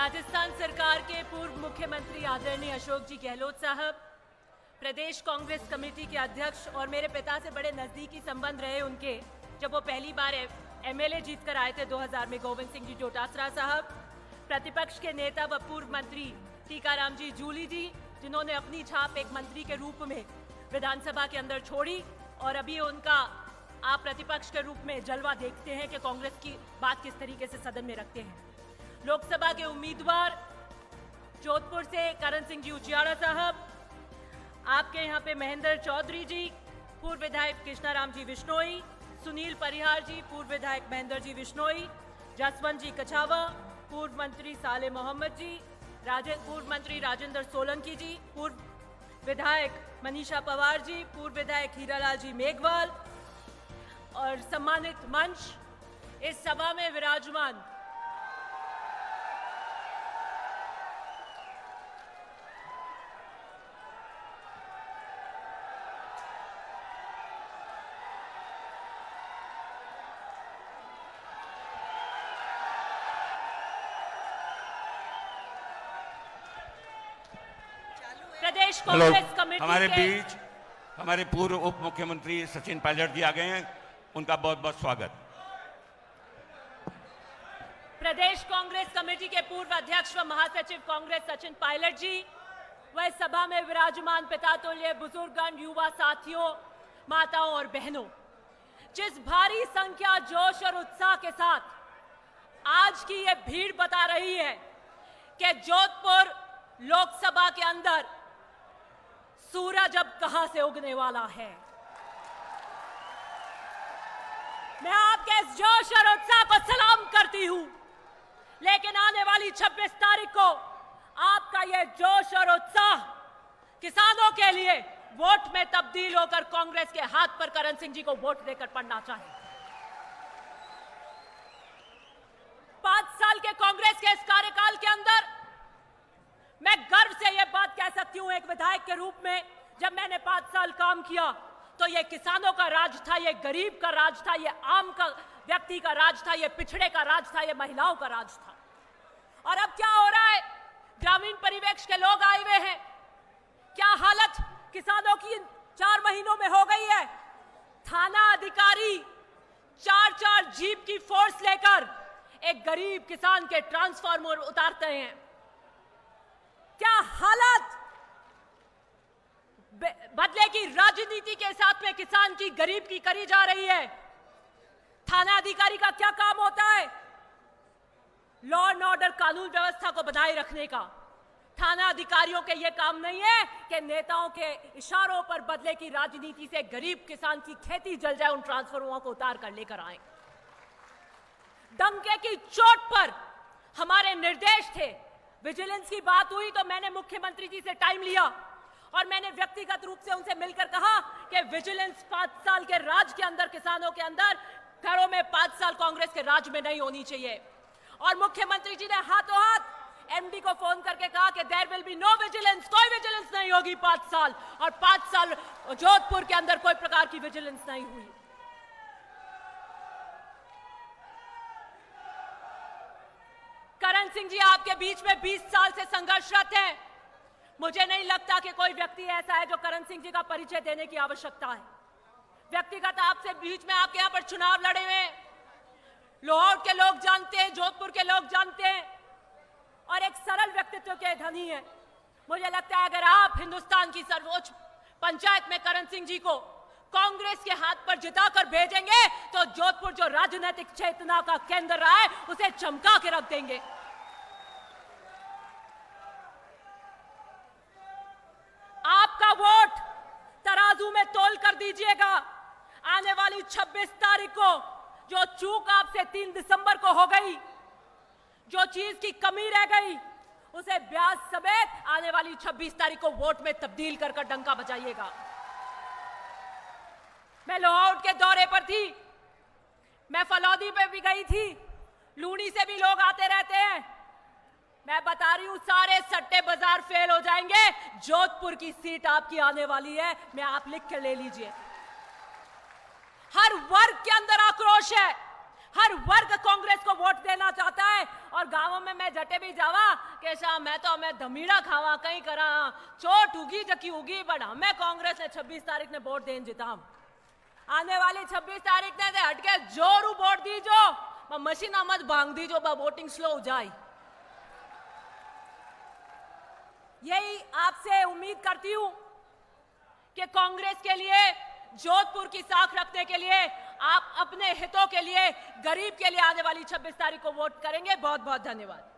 राजस्थान सरकार के पूर्व मुख्यमंत्री आदरणीय अशोक जी गहलोत साहब, प्रदेश कांग्रेस कमेटी के अध्यक्ष और मेरे पिता से बड़े नजदीकी संबंध रहे उनके, जब वो पहली बार एमएलए जीतकर आए थे 2000 में, गोविंद सिंह जी डोटासरा साहब, प्रतिपक्ष के नेता व पूर्व मंत्री टीकाराम जी जूली जी, जिन्होंने अपनी छाप एक मंत्री के रूप में विधानसभा के अंदर छोड़ी और अभी उनका आप प्रतिपक्ष के रूप में जलवा देखते हैं कि कांग्रेस की बात किस तरीके से सदन में रखते हैं। लोकसभा के उम्मीदवार जोधपुर से करण सिंह जी उचियाड़ा साहब, आपके यहाँ पे महेंद्र चौधरी जी, पूर्व विधायक कृष्णाराम जी विश्नोई, सुनील परिहार जी, पूर्व विधायक महेंद्र जी विश्नोई, जसवंत जी कछावा, पूर्व मंत्री साले मोहम्मद जी, पूर्व मंत्री राजेंद्र सोलंकी जी, पूर्व विधायक मनीषा पवार जी, पूर्व विधायक हीरालाल जी मेघवाल और सम्मानित मंच, इस सभा में विराजमान प्रदेश कांग्रेस कमेटी हमारे बीच हमारे पूर्व उप मुख्यमंत्री सचिन पायलट जी आ गए हैं, उनका बहुत बहुत स्वागत। प्रदेश कांग्रेस कमेटी के पूर्व अध्यक्ष व महासचिव कांग्रेस सचिन पायलट जी, वह सभा में विराजमान पितातुल्य बुजुर्गगण, युवा साथियों, माताओं और बहनों, जिस भारी संख्या, जोश और उत्साह के साथ आज की यह भीड़ बता रही है कि जोधपुर लोकसभा के अंदर सूरज अब कहां से उगने वाला है। मैं आपके इस जोश और उत्साह को सलाम करती हूं, लेकिन आने वाली 26 तारीख को आपका यह जोश और उत्साह किसानों के लिए वोट में तब्दील होकर कांग्रेस के हाथ पर करण सिंह जी को वोट देकर पड़ना चाहिए। 5 साल के कांग्रेस के इस कार्यकाल के अंदर मैं गर्व से यह बात कह सकती हूं, एक विधायक के रूप में, जब मैंने 5 साल काम किया तो यह किसानों का राज था, यह गरीब का राज था, यह आम का व्यक्ति का राज था, यह पिछड़े का राज था, यह महिलाओं का राज था। और अब क्या हो रहा है? ग्रामीण परिवेश के लोग आए हुए हैं, क्या हालत किसानों की 4 महीनों में हो गई है। थाना अधिकारी 4-4 जीप की फोर्स लेकर एक गरीब किसान के ट्रांसफार्मर उतारते हैं। क्या हालत बदले की राजनीति के साथ में किसान की, गरीब की करी जा रही है। थाना अधिकारी का क्या काम होता है? लॉ एंड ऑर्डर, कानून व्यवस्था को बनाए रखने का। थाना अधिकारियों के यह काम नहीं है कि नेताओं के इशारों पर बदले की राजनीति से गरीब किसान की खेती जल जाए, उन ट्रांसफार्मरों को उतार कर लेकर आए। डंके की चोट पर हमारे निर्देश थे। विजिलेंस की बात हुई तो मैंने मुख्यमंत्री जी से टाइम लिया और मैंने व्यक्तिगत रूप से उनसे मिलकर कहा कि विजिलेंस 5 साल के राज के अंदर, किसानों के अंदर, घरों में 5 साल कांग्रेस के राज में नहीं होनी चाहिए। और मुख्यमंत्री जी ने हाथों हाथ एमडी को फोन करके कहा कि there will be no vigilance, कोई विजिलेंस नहीं होगी 5 साल। और 5 साल जोधपुर के अंदर कोई प्रकार की विजिलेंस नहीं हुई। करण सिंह जी आपके बीच में 20 साल से संघर्षरत हैं। मुझे नहीं लगता कि कोई व्यक्ति ऐसा है जो करण सिंह जी का परिचय देने की आवश्यकता है। व्यक्तिगत आपसे बीच में आपके यहां पर चुनाव लड़े हुए हैं, लाहौर के लोग जानते हैं, जोधपुर के लोग जानते हैं और एक सरल व्यक्तित्व के धनी है। मुझे लगता है अगर आप हिंदुस्तान की सर्वोच्च पंचायत में करण सिंह जी को कांग्रेस के हाथ पर जिताकर भेजेंगे तो जोधपुर जो राजनीतिक चेतना का केंद्र रहा है उसे चमका के रख देंगे। आपका वोट तराजू में तोल कर दीजिएगा। आने वाली 26 तारीख को जो चूक आपसे 3 दिसंबर को हो गई, जो चीज की कमी रह गई, उसे ब्याज समेत आने वाली 26 तारीख को वोट में तब्दील कर डंका बजाइएगा। मैं लाहौर के दौरे पर थी, मैं फलौदी पे भी गई थी, लूनी से भी लोग आते रहते हैं। मैं बता रही हूं सारे सट्टे बाजार फेल हो जाएंगे। जोधपुर की सीट आपकी आने वाली है, मैं आप लिख के ले लीजिए। हर वर्ग के अंदर आक्रोश है, हर वर्ग कांग्रेस को वोट देना चाहता है और गांवों में मैं जटे भी जावा के शाह मैं तो हमें धमीड़ा खावा कहीं करा चोट उगी जकी उगी बट हमें कांग्रेस ने 26 तारीख ने वोट देन जीता आने वाली 26 तारीख ने हटके जोरू वोट दीजो मशीना मत भांग दीजो वोटिंग स्लो हो जाए। यही आपसे उम्मीद करती हूं कि कांग्रेस के लिए जोधपुर की साख रखने के लिए आप अपने हितों के लिए गरीब के लिए आने वाली 26 तारीख को वोट करेंगे। बहुत बहुत धन्यवाद।